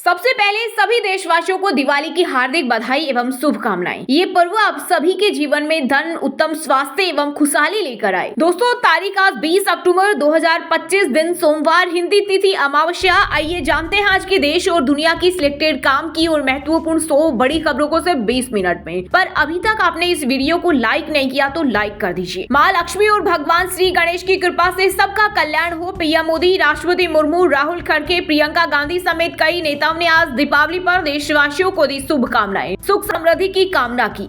सबसे पहले सभी देशवासियों को दिवाली की हार्दिक बधाई एवं शुभकामनाएं। ये पर्व आप सभी के जीवन में धन, उत्तम स्वास्थ्य एवं खुशहाली लेकर आए। दोस्तों, तारीख आज 20 अक्टूबर 2025 दिन सोमवार, हिंदी तिथि अमावस्या। आइए जानते हैं आज के देश और दुनिया की सिलेक्टेड काम की और महत्वपूर्ण 100 बड़ी खबरों को सिर्फ 20 मिनट में। पर अभी तक आपने इस वीडियो को लाइक नहीं किया तो लाइक कर दीजिए। माँ लक्ष्मी और भगवान श्री गणेश की कृपा से सबका कल्याण हो। पीएम मोदी, राष्ट्रपति मुर्मू, राहुल खड़गे, प्रियंका गांधी समेत कई नेताओं ने आज दीपावली पर देशवासियों को दी शुभकामनाएं, सुख समृद्धि की कामना की।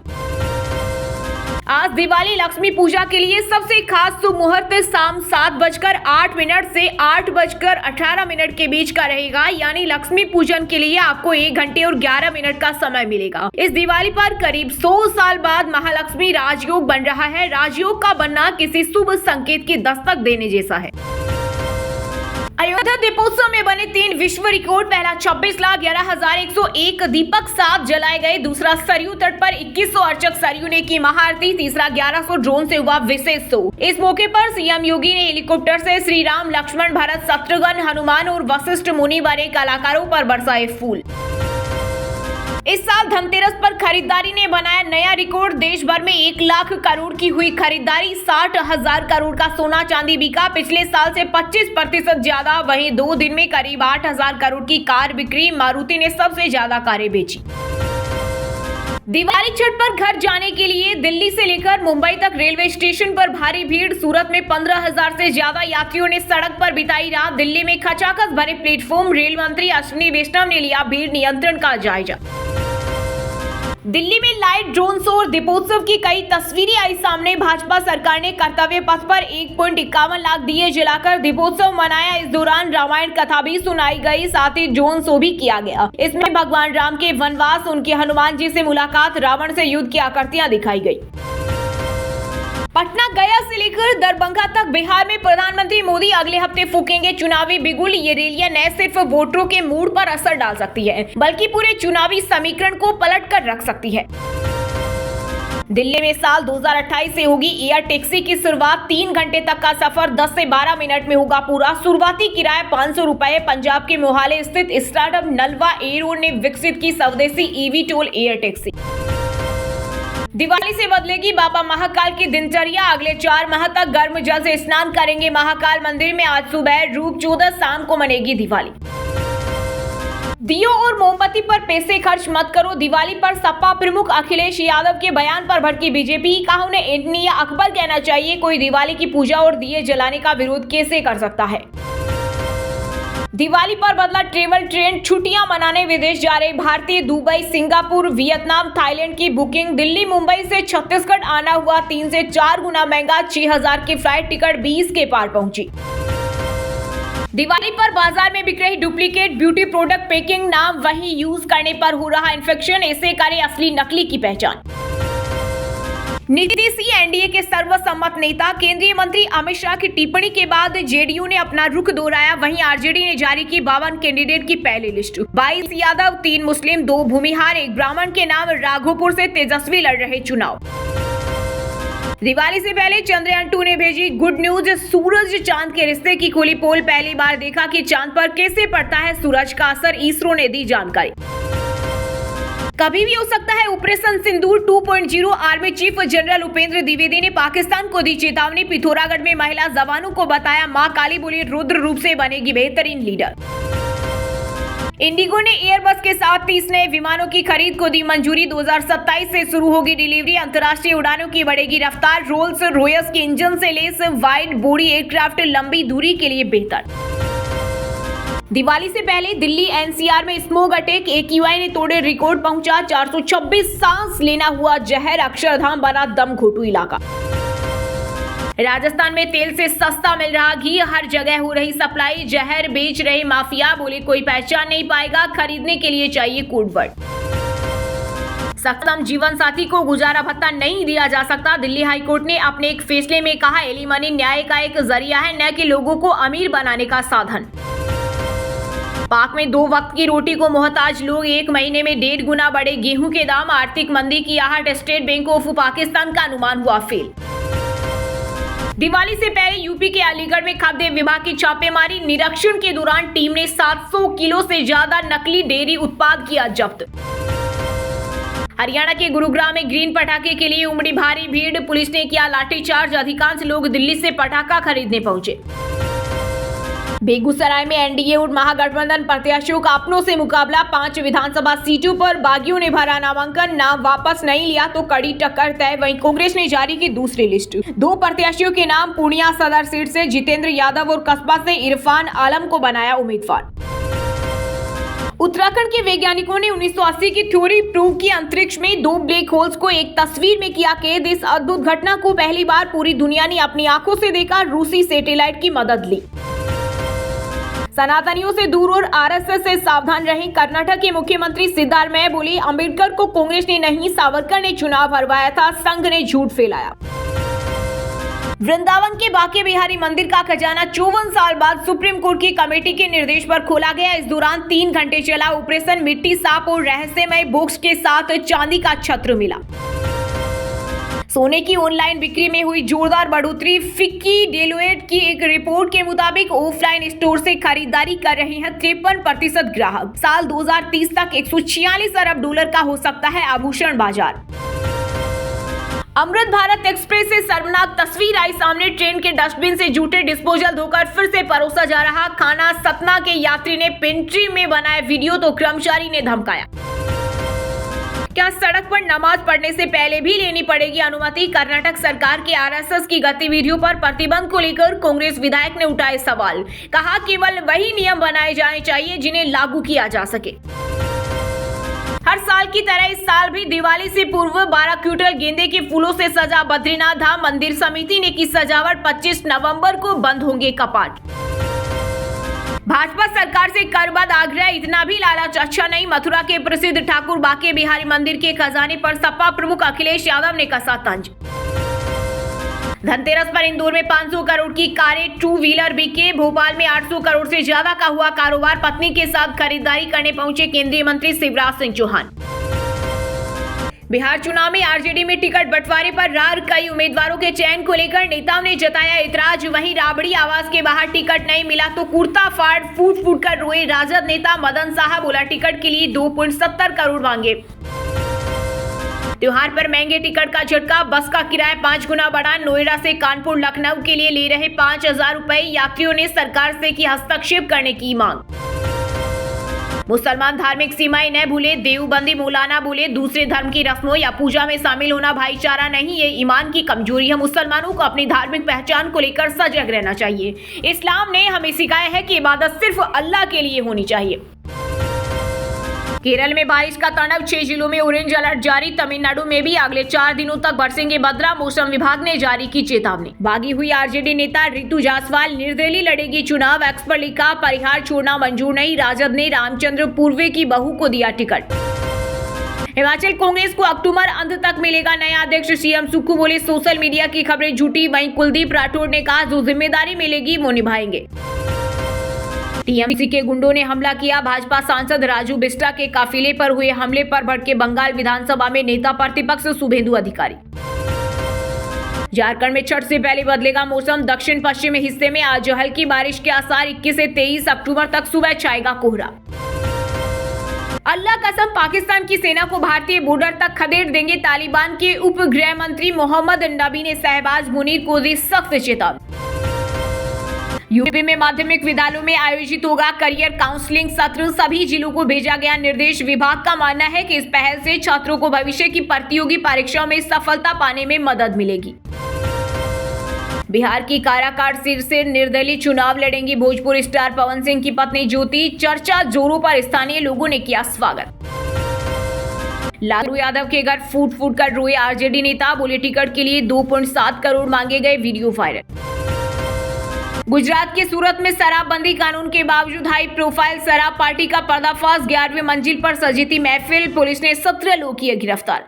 आज दिवाली लक्ष्मी पूजा के लिए सबसे खास शुभ मुहूर्त शाम 7:08 से 8:18 के बीच का रहेगा। यानी लक्ष्मी पूजन के लिए आपको 1 घंटे और 11 मिनट का समय मिलेगा। इस दिवाली पर करीब 100 साल बाद महालक्ष्मी राजयोग बन रहा है। राजयोग का बनना किसी शुभ संकेत की दस्तक देने जैसा है। अयोध्या दीपोत्सव में बने 3 विश्व रिकॉर्ड। पहला 26,11,101 दीपक साथ जलाए गए। दूसरा सरयू तट पर 2100 अर्चक सरयू ने की महाआरती। तीसरा 1100 ड्रोन से हुआ विशेष शो। इस मौके पर सीएम योगी ने हेलीकॉप्टर से श्री राम, लक्ष्मण, भरत, शत्रुघ्न, हनुमान और वशिष्ठ मुनि बने कलाकारों पर बरसाए फूल। इस साल धनतेरस पर खरीदारी ने बनाया नया रिकॉर्ड। देश भर में 1 लाख करोड़ की हुई खरीदारी। 60,000 करोड़ का सोना चांदी बिका, पिछले साल से 25% ज्यादा। वहीं 2 दिन में करीब 8,000 करोड़ की कार बिक्री। मारुति ने सबसे ज्यादा कारें बेची। दिवाली छठ पर घर जाने के लिए दिल्ली से लेकर मुंबई तक रेलवे स्टेशन पर भारी भीड़। सूरत में 15,000 से ज्यादा यात्रियों ने सड़क पर बिताई रात। दिल्ली में खचाखच भरे प्लेटफॉर्म। रेल मंत्री अश्विनी वैष्णव ने लिया भीड़ नियंत्रण का जायजा। दिल्ली में लाइट, ड्रोन शो और दीपोत्सव की कई तस्वीरें आई सामने। भाजपा सरकार ने कर्तव्य पथ पर 1.51 लाख दिए जलाकर दीपोत्सव मनाया। इस दौरान रामायण कथा भी सुनाई गई, साथ ही ड्रोन शो भी किया गया। इसमें भगवान राम के वनवास, उनके हनुमान जी से मुलाकात, रावण से युद्ध की आकृतियां दिखाई गई। पटना, गया से लेकर दरभंगा तक बिहार में प्रधानमंत्री मोदी अगले हफ्ते फूकेंगे चुनावी बिगुल। ये रैलियां न सिर्फ वोटरों के मूड पर असर डाल सकती है, बल्कि पूरे चुनावी समीकरण को पलट कर रख सकती है। दिल्ली में साल 2028 से होगी एयर टैक्सी की शुरुआत। 3 घंटे तक का सफर 10 से 12 मिनट में होगा पूरा। शुरुआती किराया 500 रुपए। पंजाब के मोहाली स्थित स्टार्टअप नलवा एयरो ने विकसित की स्वदेशी ईवीटोल एयर टैक्सी। दिवाली से बदलेगी बाबा महाकाल की दिनचर्या। अगले 4 माह तक गर्म जल से स्नान करेंगे महाकाल मंदिर में। आज सुबह रूप 14, शाम को मनेगी दिवाली। दियो और मोमबत्ती पर पैसे खर्च मत करो। दिवाली पर सपा प्रमुख अखिलेश यादव के बयान पर भड़की बीजेपी। कहा उन्हें एंटनी या अकबर कहना चाहिए। कोई दिवाली की पूजा और दिए जलाने का विरोध कैसे कर सकता है। दिवाली पर बदला ट्रेवल ट्रेंड। छुट्टियां मनाने विदेश जा रहे भारतीय दुबई, सिंगापुर, वियतनाम, थाईलैंड की बुकिंग। दिल्ली, मुंबई से छत्तीसगढ़ आना हुआ 3 से 4 गुना महंगा। 6,000 की फ्लाइट टिकट 20 के पार पहुंची। दिवाली पर बाजार में बिक रही डुप्लीकेट ब्यूटी प्रोडक्ट पैकिंग, नाम वही यूज करने पर हो रहा इन्फेक्शन। ऐसे करें असली नकली की पहचान। नीतीश एनडीए के सर्वसम्मत नेता। केंद्रीय मंत्री अमित शाह की टिप्पणी के बाद जेडीयू ने अपना रुख दोहराया। वहीं आरजेडी ने जारी की 52 कैंडिडेट की पहली लिस्ट। 22 यादव, 3 मुस्लिम, 2 भूमिहार, 1 ब्राह्मण के नाम। राघोपुर से तेजस्वी लड़ रहे चुनाव। दिवाली से पहले चंद्रयान 2 ने भेजी गुड न्यूज। सूरज चांद के रिश्ते की खुली पोल। पहली बार देखा कि चांद पर कैसे पड़ता है सूरज का असर। इसरो ने दी जानकारी। कभी भी हो सकता है ऑपरेशन सिंदूर 2.0। Army chief general Upendra Dwivedi ने पाकिस्तान को दी चेतावनी। पिथौरागढ़ में महिला जवानों को बताया मां काली, बोली रुद्र रूप से बनेगी बेहतरीन लीडर। इंडिगो ने एयरबस के साथ 30 नए विमानों की खरीद को दी मंजूरी। 2027 से शुरू होगी डिलीवरी। अंतर्राष्ट्रीय उड़ानों की बढ़ेगी रफ्तार। रोल्स रॉयस के इंजन से लेस वाइड बॉडी एयरक्राफ्ट लंबी दूरी के लिए बेहतर। दिवाली से पहले दिल्ली एनसीआर में स्मोक अटैक। एक्यूआई ने तोड़े रिकॉर्ड, पहुंचा 426। सांस लेना हुआ जहर। अक्षरधाम बना दम घोटू इलाका। राजस्थान में तेल से सस्ता मिल रहा घी। हर जगह हो रही सप्लाई। जहर बेच रहे माफिया, बोले कोई पहचान नहीं पाएगा। खरीदने के लिए चाहिए कोड वर्ड। सक्षम जीवन साथी को गुजारा भत्ता नहीं दिया जा सकता। दिल्ली हाईकोर्ट ने अपने एक फैसले में कहा एलिमनी न्याय का एक जरिया है, न कि लोगों को अमीर बनाने का साधन। पाक में 2 वक्त की रोटी को मोहताज लोग। 1 महीने में 1.5 गुना बढ़े गेहूं के दाम। आर्थिक मंदी की आहट। स्टेट बैंक ऑफ पाकिस्तान का अनुमान हुआ फेल। दिवाली से पहले यूपी के अलीगढ़ में खाद्य विभाग की छापेमारी निरीक्षण के दौरान टीम ने 700 किलो से ज्यादा नकली डेयरी उत्पाद किया जब्त। हरियाणा के गुरुग्राम में ग्रीन पटाखे के लिए उमड़ी भारी भीड़, पुलिस ने किया लाठीचार्ज, अधिकांश लोग दिल्ली से पटाखा खरीदने पहुंचे। बेगूसराय में एनडीए और महागठबंधन प्रत्याशियों का अपनों से मुकाबला, 5 विधानसभा सीटों पर बागियों ने भरा नामांकन, नाम वापस नहीं लिया तो कड़ी टक्कर तय। वहीं कांग्रेस ने जारी की दूसरी लिस्ट, 2 प्रत्याशियों के नाम, पूर्णिया सदर सीट से जितेंद्र यादव और कस्बा से इरफान आलम को बनाया उम्मीदवार। उत्तराखंड के वैज्ञानिकों ने 1980 की थ्योरी प्रूव की, अंतरिक्ष में 2 ब्लैक होल्स को एक तस्वीर में किया कैद। इस अद्भुत घटना को पहली बार पूरी दुनिया ने अपनी आंखों से देखा, रूसी सैटेलाइट की मदद ली। सनातनियों से दूर और आरएसएस से सावधान रहें, कर्नाटक के मुख्यमंत्री सिद्धारमैया बोले, अंबेडकर को कांग्रेस ने नहीं सावरकर ने चुनाव हरवाया था, संघ ने झूठ फैलाया। वृंदावन के बांके बिहारी मंदिर का खजाना 54 साल बाद सुप्रीम कोर्ट की कमेटी के निर्देश पर खोला गया। इस दौरान 3 घंटे चला ऑपरेशन, मिट्टी साफ और रहस्यमय बॉक्स के साथ चांदी का छत्र मिला। सोने की ऑनलाइन बिक्री में हुई जोरदार बढ़ोतरी, फिक्की डेलोइट की एक रिपोर्ट के मुताबिक ऑफलाइन स्टोर से खरीदारी कर रहे हैं 53% ग्राहक। साल 2030 तक 146 अरब डॉलर का हो सकता है आभूषण बाजार। अमृत भारत एक्सप्रेस से शर्मनाक तस्वीर आई सामने, ट्रेन के डस्टबिन से जूठे डिस्पोजल धोकर फिर से परोसा जा रहा खाना। सतना के यात्री ने पेंट्री में बनाया वीडियो तो कर्मचारी ने धमकाया। क्या सड़क पर नमाज पढ़ने से पहले भी लेनी पड़ेगी अनुमति? कर्नाटक सरकार के आरएसएस की गतिविधियों पर प्रतिबंध को लेकर कांग्रेस विधायक ने उठाए सवाल, कहा केवल वही नियम बनाए जाने चाहिए जिन्हें लागू किया जा सके। हर साल की तरह इस साल भी दिवाली से पूर्व 12 क्विंटल गेंदे के फूलों से सजा बद्रीनाथ धाम मंदिर समिति ने की सजावट, 25 नवंबर को बंद होंगे कपाट। भाजपा सरकार से करबद्ध आग्रह, इतना भी लालच अच्छा नहीं, मथुरा के प्रसिद्ध ठाकुर बांके बिहारी मंदिर के खजाने पर सपा प्रमुख अखिलेश यादव ने कसा तंज। धनतेरस पर इंदौर में 500 करोड़ की कारें, 2 व्हीलर बिके। भोपाल में 800 करोड़ से ज्यादा का हुआ कारोबार, पत्नी के साथ खरीदारी करने पहुंचे केंद्रीय मंत्री शिवराज सिंह चौहान। बिहार चुनाव में आरजेडी में टिकट बंटवारे पर रार, कई उम्मीदवारों के चयन को लेकर नेताओं ने जताया इतराज। वहीं राबड़ी आवास के बाहर टिकट नहीं मिला तो कुर्ता फाड़ फूट कर रोए राजद नेता मदन शाह, बोला टिकट के लिए 2.70 करोड़ मांगे। त्योहार पर महंगे टिकट का झटका, बस का किराया 5 गुना बढ़ा। नोएडा से कानपुर लखनऊ के लिए ले रहे 5,000 रुपए, यात्रियों ने सरकार से की हस्तक्षेप करने की मांग। मुसलमान धार्मिक सीमाएं न भूले, देवबंदी मौलाना बोले, दूसरे धर्म की रस्मों या पूजा में शामिल होना भाईचारा नहीं, ये ईमान की कमजोरी है। मुसलमानों को अपनी धार्मिक पहचान को लेकर सजग रहना चाहिए। इस्लाम ने हमें सिखाया है कि इबादत सिर्फ अल्लाह के लिए होनी चाहिए। केरल में बारिश का तांडव, 6 जिलों में ऑरेंज अलर्ट जारी। तमिलनाडु में भी अगले 4 दिनों तक बरसेंगे बदला, मौसम विभाग ने जारी की चेतावनी। बागी हुई आरजेडी नेता रितु जायसवाल, निर्दलीय लड़ेगी चुनाव, एक्स पर लिखा परिहार छोड़ना मंजूर नहीं। राजद ने रामचंद्र पूर्वे की बहू को दिया टिकट। हिमाचल कांग्रेस को अक्टूबर अंत तक मिलेगा नया अध्यक्ष, सीएम सुक्खू बोले सोशल मीडिया की खबरें झूठी। वहीं कुलदीप राठौड़ ने कहा जो जिम्मेदारी मिलेगी वो निभाएंगे। टीएमसी के गुंडों ने हमला किया, भाजपा सांसद राजू बिस्टा के काफिले पर हुए हमले पर भड़के बंगाल विधानसभा में नेता प्रतिपक्ष शुभेंदु अधिकारी। झारखंड में छठ से पहले बदलेगा मौसम, दक्षिण पश्चिमी हिस्से में आज हल्की बारिश के आसार। 21 से 23 अक्टूबर तक सुबह छाएगा कोहरा। अल्लाह कसम, पाकिस्तान की सेना को भारतीय बॉर्डर तक खदेड़ देंगे तालिबान के उप गृह मंत्री मोहम्मद नबी ने शहबाज मुनीर को दी सख्त चेतावनी। यूपी में माध्यमिक विद्यालयों में आयोजित होगा करियर काउंसलिंग सत्र, सभी जिलों को भेजा गया निर्देश। विभाग का मानना है कि इस पहल से छात्रों को भविष्य की प्रतियोगी परीक्षाओं में सफलता पाने में मदद मिलेगी। बिहार की काराकाट सीट से निर्दलीय चुनाव लड़ेंगी भोजपुर स्टार पवन सिंह की पत्नी ज्योति, चर्चा जोरों पर, स्थानीय लोगों ने किया स्वागत। लालू यादव के घर फूट कर रोए आरजेडी नेता, बोले टिकट के लिए 2.7 करोड़ मांगे गए, वीडियो वायरल। गुजरात के सूरत में शराबबंदी कानून के बावजूद हाई प्रोफाइल शराब पार्टी का पर्दाफाश, 11वीं मंजिल पर सजी थी महफिल, पुलिस ने 17 लोग किए गिरफ्तार।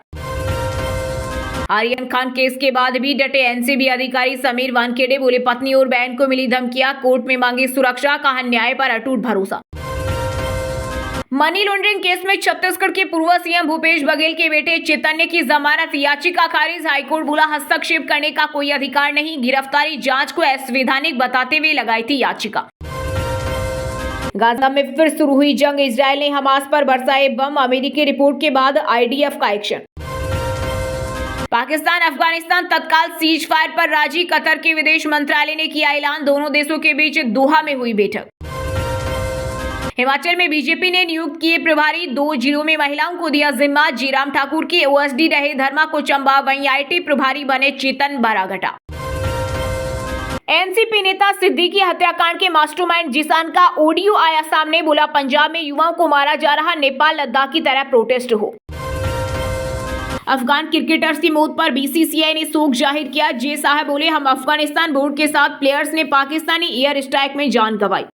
आर्यन खान केस के बाद भी डटे एनसीबी अधिकारी समीर वानखेड़े, बोले पत्नी और बहन को मिली धमकियां, कोर्ट में मांगी सुरक्षा, कहा न्याय पर अटूट भरोसा। मनी लॉन्ड्रिंग केस में छत्तीसगढ़ के पूर्व सीएम भूपेश बघेल के बेटे चैतन्य की जमानत याचिका खारिज। हाईकोर्ट बोला हस्तक्षेप करने का कोई अधिकार नहीं। गिरफ्तारी जांच को असंवैधानिक बताते हुए लगाई थी याचिका। गाजा में फिर शुरू हुई जंग। इजरायल ने हमास पर बरसाए बम। अमेरिकी रिपोर्ट के बाद आईडीएफ का एक्शन। पाकिस्तान अफगानिस्तान तत्काल सीज फायर पर राजी। कतर के विदेश मंत्रालय ने किया ऐलान। दोनों देशों के बीच दोहा में हुई बैठक। हिमाचल में बीजेपी ने नियुक्त किए प्रभारी। 2 जिलों में महिलाओं को दिया जिम्मा। जीराम ठाकुर के ओएसडी रहे धर्मा को चंबा। वहीं आईटी प्रभारी बने चेतन बारागटा। एनसीपी नेता सिद्दीकी हत्याकांड के मास्टरमाइंड जिसान का ऑडियो आया सामने। बोला पंजाब में युवाओं को मारा जा रहा, नेपाल लद्दाख की तरह प्रोटेस्ट हो। अफगान क्रिकेटर्स की मौत पर बीसीसीआई ने शोक जाहिर किया। जे साहब बोले हम अफगानिस्तान बोर्ड के साथ। प्लेयर्स ने पाकिस्तानी एयर स्ट्राइक में जान गंवाई।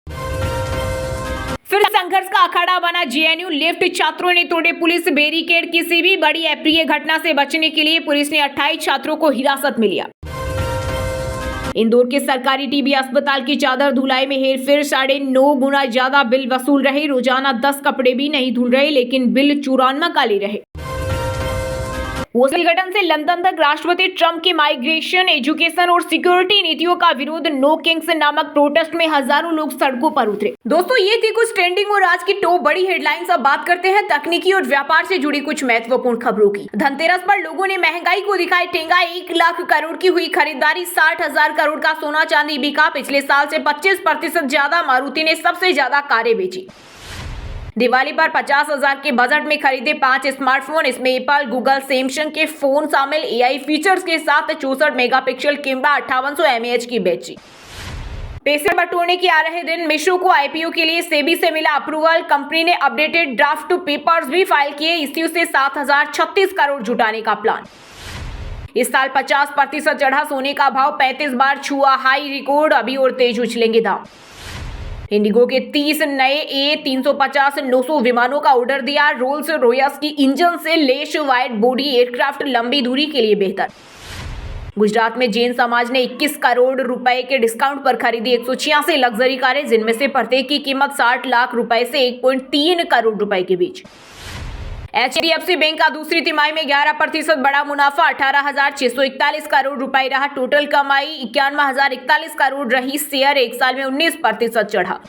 फिर संघर्ष का अखाड़ा बना जेएनयू। लिफ्ट छात्रों ने तोड़े पुलिस बैरिकेड। किसी भी बड़ी अप्रिय घटना से बचने के लिए पुलिस ने 28 छात्रों को हिरासत में लिया। इंदौर के सरकारी टीबी अस्पताल की चादर धुलाई में हेरफेर। 9.5 गुना ज्यादा बिल वसूल रहे। रोजाना 10 कपड़े भी नहीं धुल रहे, लेकिन बिल 94 का ले रहे। वॉशिंगटन से लंदन तक राष्ट्रपति ट्रंप की माइग्रेशन, एजुकेशन और सिक्योरिटी नीतियों का विरोध। नो किंग्स नामक प्रोटेस्ट में हजारों लोग सड़कों पर उतरे। दोस्तों ये थी कुछ ट्रेंडिंग और आज की टॉप बड़ी हेडलाइंस। अब बात करते हैं तकनीकी और व्यापार से जुड़ी कुछ महत्वपूर्ण खबरों की। धनतेरस पर लोगों ने महंगाई को दिखाई ठेंगा। 1 लाख करोड़ की हुई खरीदारी। 60,000 करोड़ का सोना चांदी बिका। पिछले साल से 25% ज्यादा। मारुति ने सबसे ज्यादा कारें बेची। दिवाली पर 50,000 के बजट में खरीदे 5 स्मार्टफोन। इसमें एप्पल, गूगल, सैमसंग के फोन शामिल। एआई फीचर्स के साथ 64 मेगापिक्सल कैमरा, 5800 mAh की बैटरी। पैसे बटोरने के आ रहे दिन। मीशो को आईपीओ के लिए सेबी से मिला अप्रूवल। कंपनी ने अपडेटेड ड्राफ्ट पेपर्स भी फाइल किए। इश्यू से 7,036 करोड़ जुटाने का प्लान। इस साल 50% चढ़ा सोने का भाव। 35 बार छुआ हाई रिकॉर्ड। अभी और तेज उछलेंगे दाम। इंडिगो के 30 नए A350-900 विमानों का ऑर्डर दिया। रोल्स रॉयस की इंजन से लेस वाइड बॉडी एयरक्राफ्ट लंबी दूरी के लिए बेहतर। गुजरात में जैन समाज ने 21 करोड़ रुपए के डिस्काउंट पर खरीदी 186 लग्जरी कारें, जिनमें से प्रत्येक की कीमत 60 लाख रुपए से 1.3 करोड़ रुपए के बीच। HDFC बैंक का दूसरी तिमाही में 11% बढ़ा मुनाफा। 18,641 करोड़ रुपए रहा टोटल कमाई। 91,041 करोड़ रही। शेयर 1 साल में 19% चढ़ा।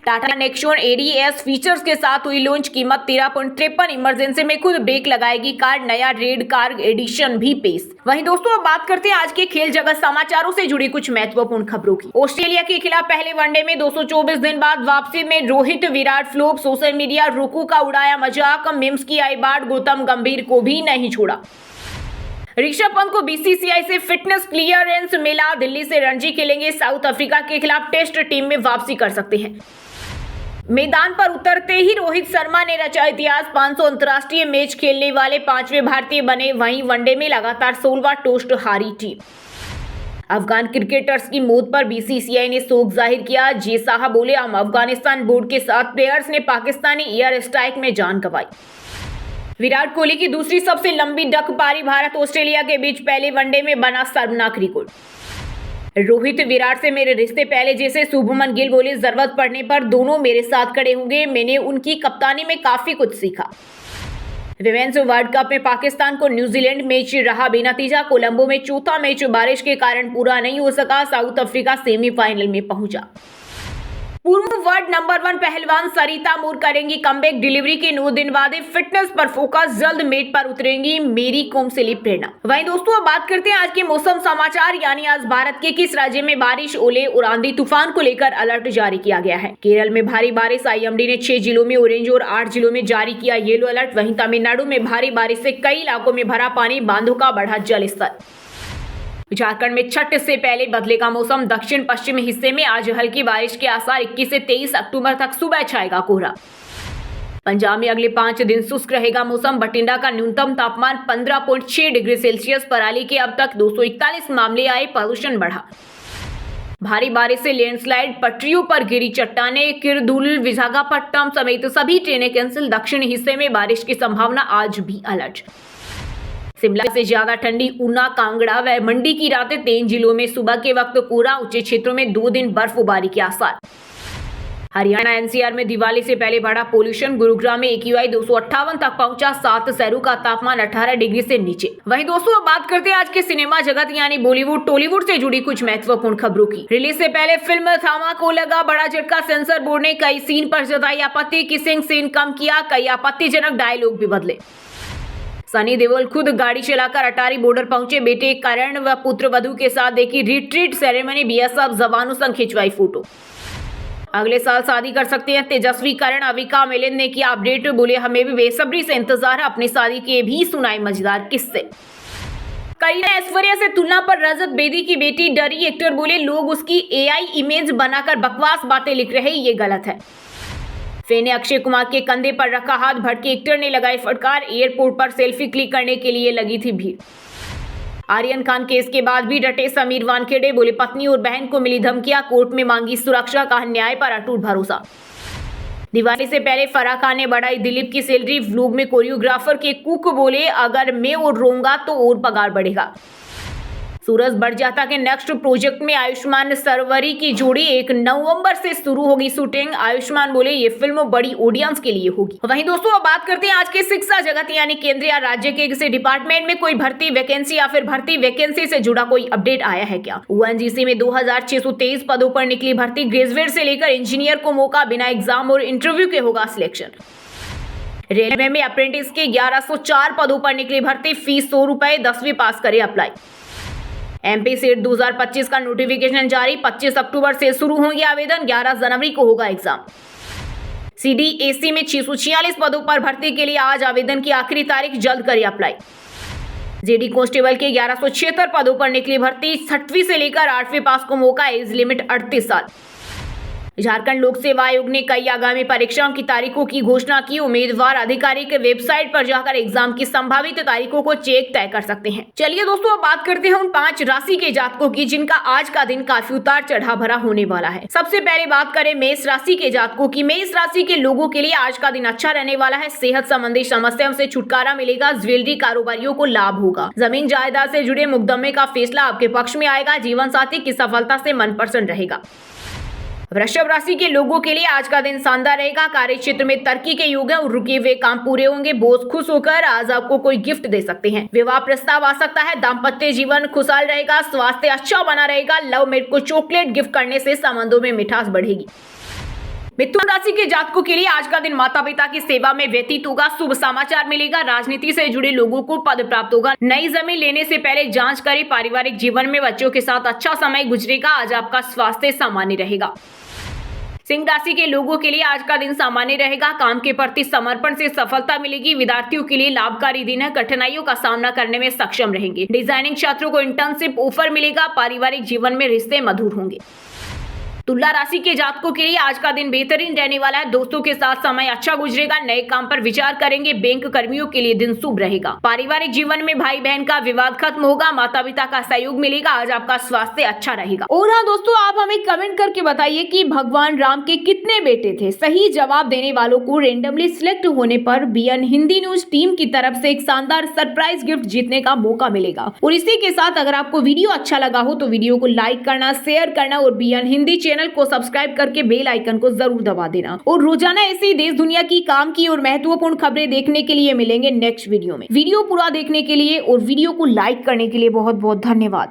टाटा नेक्सॉन एडीएस फीचर्स के साथ हुई लॉन्च। कीमत 13.53। इमरजेंसी में खुद ब्रेक लगाएगी कार। नया रेड कार एडिशन भी पेश। वहीं दोस्तों अब बात करते हैं आज के खेल जगत समाचारों से जुड़ी कुछ महत्वपूर्ण खबरों की। ऑस्ट्रेलिया के खिलाफ पहले वनडे में 224 दिन बाद वापसी में Rohit. Virat flop. Social media रोकू का उड़ाया मजाक। मिम्स की आई बाढ़। गौतम गंभीर को भी नहीं छोड़ा। ऋषभ पंत को बीसीसीआई से फिटनेस क्लियरेंस मिला। दिल्ली से रणजी खेलेंगे। साउथ अफ्रीका के खिलाफ टेस्ट टीम में वापसी कर सकते हैं। मैदान पर उतरते ही रोहित शर्मा ने रचा इतिहास। 500 अंतर्राष्ट्रीय मैच खेलने वाले 5वें भारतीय बने। वहीं वनडे में लगातार 16वां टेस्ट हारी टीम। अफगान क्रिकेटर्स की मौत पर बीसीसीआई ने शोक जाहिर किया। जे साहब बोले हम अफगानिस्तान बोर्ड के साथ। प्लेयर्स ने पाकिस्तानी एयर स्ट्राइक में जान गंवाई। विराट कोहली की दूसरी सबसे लंबी डक पारी। भारत ऑस्ट्रेलिया के बीच पहले वनडे में बना शर्मनाक रिकॉर्ड। रोहित विराट से मेरे रिश्ते पहले जैसे। शुभमन गिल बोले जरूरत पड़ने पर दोनों मेरे साथ खड़े होंगे। मैंने उनकी कप्तानी में काफी कुछ सीखा। विमेंस वर्ल्ड कप में पाकिस्तान को न्यूजीलैंड मैच रहा बेनतीजा। कोलंबो में चौथा मैच बारिश के कारण पूरा नहीं हो सका। साउथ अफ्रीका सेमीफाइनल में पहुंचा। पूर्व वर्ल्ड नंबर 1 पहलवान सरिता मूर करेंगी कमबैक। डिलीवरी के 9 दिन बाद फिटनेस पर फोकस। जल्द मेट पर उतरेंगी। मेरी कॉम से ली प्रेरणा। वहीं दोस्तों अब बात करते हैं आज के मौसम समाचार। यानी आज भारत के किस राज्य में बारिश, ओले और आंधी तूफान को लेकर अलर्ट जारी किया गया है। केरल में भारी बारिश। आईएमडी ने 6 जिलों में ऑरेंज और 8 जिलों में जारी किया येलो अलर्ट। वहीं तमिलनाडु में भारी बारिश से कई इलाकों में भरा पानी। बांधों का बढ़ा जल स्तर। झारखंड में छठ से पहले बदलेगा मौसम। दक्षिण पश्चिम हिस्से में आज हल्की बारिश के आसार। 21 से 23 अक्टूबर तक सुबह छाएगा कोहरा। पंजाब में अगले 5 दिन शुष्क रहेगा मौसम। बठिंडा का न्यूनतम तापमान 15.6 डिग्री सेल्सियस। पराली के अब तक 241 मामले आए। प्रदूषण बढ़ा। भारी बारिश से लैंडस्लाइड। पटरियों पर गिरी चट्टानें। किरंदुल विशाखापट्टनम समेत सभी ट्रेनें कैंसिल। दक्षिण हिस्से में बारिश की संभावना। आज भी अलर्ट। शिमला से ज्यादा ठंडी ऊना, कांगड़ा व मंडी की रातें। 3 जिलों में सुबह के वक्त कोहरा। ऊंचे क्षेत्रों में 2 दिन बर्फबारी के आसार। हरियाणा एनसीआर में दिवाली से पहले बढ़ा पोल्यूशन। गुरुग्राम में AQI 258 तक पहुंचा। 7 शहरों का तापमान 18 डिग्री से नीचे। वहीं दोस्तों अब बात करते हैं आज के सिनेमा जगत यानी बॉलीवुड टॉलीवुड से जुड़ी कुछ महत्वपूर्ण खबरों की। रिलीज से पहले फिल्म थामा को लगा बड़ा झटका। सेंसर बोर्ड ने कई सीन पर जताई आपत्ति। किसिंग सीन कम किया, कई आपत्तिजनक डायलॉग भी बदले। सनी देओल खुद गाड़ी चलाकर अटारी बॉर्डर पहुंचे। बेटे करण व पुत्र वधू के साथ देखी रिट्रीट सेरेमनी। BSF जवानों संग खिंचवाई फोटो। अगले साल शादी कर सकते हैं तेजस्वी। करण अविका मिलिंद ने किया अपडेट। बोले हमें भी बेसब्री से इंतजार है अपनी शादी के। भी सुनाए मजेदार किस्से। करीना ऐश्वर्या से तुलना पर रजत बेदी की बेटी डरी। एक्टर बोले लोग उसकी AI इमेज बनाकर बकवास बातें लिख रहे, ये गलत है। फे ने अक्षय कुमार के कंधे पर रखा हाथ। भड़के एक्टर ने लगाई फटकार। एयरपोर्ट पर सेल्फी क्लिक करने के लिए लगी थी भीड़। आर्यन खान केस के बाद भी डटे समीर वानखेड़े। बोले पत्नी और बहन को मिली धमकियां, कोर्ट में मांगी सुरक्षा, कहा न्याय पर अटूट भरोसा। दिवाली से पहले फराह खान ने बढ़ाई दिलीप की सैलरी। व्लॉग में कोरियोग्राफर के कुक बोले अगर मैं और रोऊंगा तो और पगार बढ़ेगा। सूरज बड़जात्या के नेक्स्ट प्रोजेक्ट में आयुष्मान सरवरी की जोड़ी 1 नवंबर से शुरू होगी शूटिंग। आयुष्मान बोले ये फिल्म बड़ी ऑडियंस के लिए होगी। वहीं दोस्तों अब बात करते हैं आज के शिक्षा जगत यानी केंद्र या राज्य के किसी डिपार्टमेंट में कोई भर्ती वैकेंसी या फिर भर्ती वैकेंसी से जुड़ा कोई अपडेट आया है क्या। ONGC में 2623 पदों पर निकली भर्ती। ग्रेजुएट से लेकर इंजीनियर को मौका, बिना एग्जाम और इंटरव्यू के होगा सिलेक्शन। रेलवे में अप्रेंटिस के 1104 पदों पर निकली भर्ती। फीस 100 रुपए, 10वीं पास करे अप्लाई। MP सेट 2025 का नोटिफिकेशन जारी। 25 अक्टूबर से शुरू होंगे आवेदन। 11 जनवरी को होगा एग्जाम। CDAC में 646 पदों पर भर्ती के लिए आज आवेदन की आखिरी तारीख, जल्द करें अप्लाई। JD कांस्टेबल के 1176 पदों पर निकली भर्ती। 6वीं से लेकर 8वीं पास को मौका, एज लिमिट 38 साल। झारखंड लोक सेवा आयोग ने कई आगामी परीक्षाओं की तारीखों की घोषणा की। उम्मीदवार आधिकारिक वेबसाइट पर जाकर एग्जाम की संभावित तारीखों को चेक तय कर सकते हैं। चलिए दोस्तों अब बात करते हैं उन 5 राशि के जातकों की जिनका आज का दिन काफी उतार चढ़ाव भरा होने वाला है। सबसे पहले बात करें मेष राशि के जातकों की। मेष राशि के लोगों के लिए आज का दिन अच्छा रहने वाला है। सेहत संबंधी समस्याओं से छुटकारा मिलेगा। ज्वेलरी कारोबारियों को लाभ होगा। जमीन जायदाद से जुड़े मुकदमे का फैसला आपके पक्ष में आएगा। जीवन साथी की सफलता से मन प्रसन्न रहेगा। वृषभ राशि के लोगों के लिए आज का दिन शानदार रहेगा। कार्य क्षेत्र में तरक्की के योग है और रुके हुए काम पूरे होंगे। बॉस खुश होकर आज आपको कोई गिफ्ट दे सकते हैं। विवाह प्रस्ताव आ सकता है। दाम्पत्य जीवन खुशहाल रहेगा। स्वास्थ्य अच्छा बना रहेगा। लवमेट को चॉकलेट गिफ्ट करने से संबंधों में मिठास बढ़ेगी। मिथुन राशि के जातकों के लिए आज का दिन माता पिता की सेवा में व्यतीत होगा। शुभ समाचार मिलेगा। राजनीति से जुड़े लोगों को पद प्राप्त होगा। नई जमीन लेने से पहले जांच करें। पारिवारिक जीवन में बच्चों के साथ अच्छा समय गुजरेगा। आज आपका स्वास्थ्य सामान्य रहेगा। सिंह राशि के लोगों के लिए आज का दिन सामान्य रहेगा। काम के प्रति समर्पण से सफलता मिलेगी। विद्यार्थियों के लिए लाभकारी दिन है। कठिनाइयों का सामना करने में सक्षम रहेंगे। डिजाइनिंग छात्रों को इंटर्नशिप ऑफर मिलेगा। पारिवारिक जीवन में रिश्ते मधुर होंगे। तुला राशि के जातकों के लिए आज का दिन बेहतरीन रहने वाला है। दोस्तों के साथ समय अच्छा गुजरेगा। नए काम पर विचार करेंगे। बैंक कर्मियों के लिए दिन शुभ रहेगा। पारिवारिक जीवन में भाई बहन का विवाद खत्म होगा। माता पिता का सहयोग मिलेगा। आज आपका स्वास्थ्य अच्छा रहेगा। और हाँ दोस्तों, आप हमें कमेंट करके बताइए कि भगवान राम के कितने बेटे थे। सही जवाब देने वालों को रेंडमली सिलेक्ट होने पर BN हिंदी न्यूज टीम की तरफ से एक शानदार सरप्राइज गिफ्ट जीतने का मौका मिलेगा। और इसी के साथ अगर आपको वीडियो अच्छा लगा हो तो वीडियो को लाइक करना, शेयर करना और BN हिंदी चैनल को सब्सक्राइब करके बेल आइकन को जरूर दबा देना। और रोजाना ऐसी देश दुनिया की काम की और महत्वपूर्ण खबरें देखने के लिए मिलेंगे नेक्स्ट वीडियो में। वीडियो पूरा देखने के लिए और वीडियो को लाइक करने के लिए बहुत बहुत धन्यवाद।